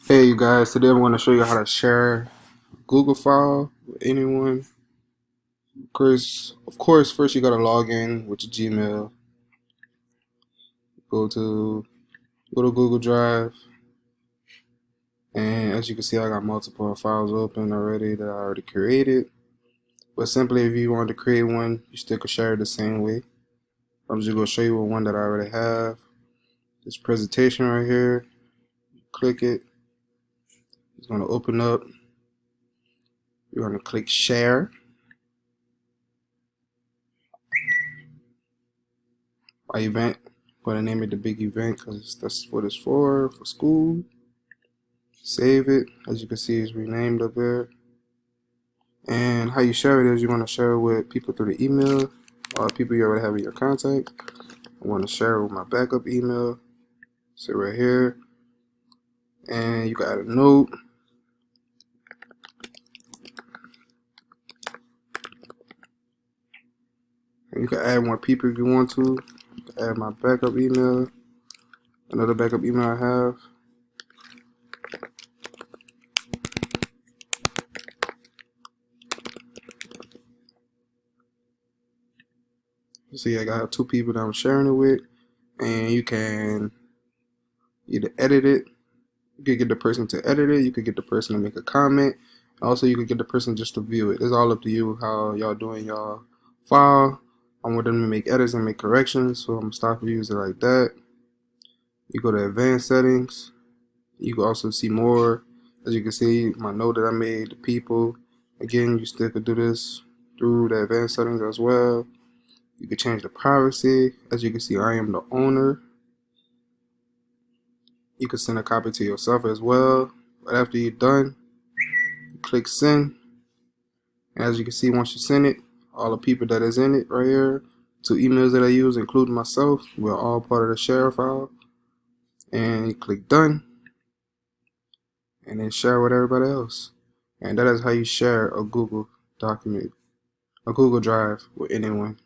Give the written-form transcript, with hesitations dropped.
Hey you guys, today I'm going to show you how to share Google file with anyone. Of course, first you got to log in with your Gmail. Go to Google Drive, and as you can see, I got multiple files open already that I already created. But simply, if you want to create one, you still can share it the same way. I'm just going to show you one that I already have. This presentation right here. Click it. It's going to open up. You're going to click share. My event. I'm going to name it the big event because that's what it's for school. Save it. As you can see, it's renamed up there. And how you share it is you're going to share it with people through the email or people you already have in your contacts. I want to share it with my backup email. So right here. And you can add a note. And you can add more people if you want to. You can add my backup email. Another backup email I have. See, I got two people that I'm sharing it with. And you can either edit it. You could get the person to edit it. You could get the person to make a comment. Also, you could get the person just to view it. It's all up to you how y'all doing y'all file. I want them to make edits and make corrections, so I'm gonna stop using it like that. You go to advanced settings. You can also see more. As you can see, my note that I made, the people. Again, you still could do this through the advanced settings as well. You can change the privacy. As you can see, I am the owner. You can send a copy to yourself as well. But after you're done, click send. And as you can see, once you send it, all the people that is in it right here, two emails that I use, including myself, we're all part of the share file. And you click done, and then share with everybody else. And that is how you share a Google document, a Google Drive with anyone.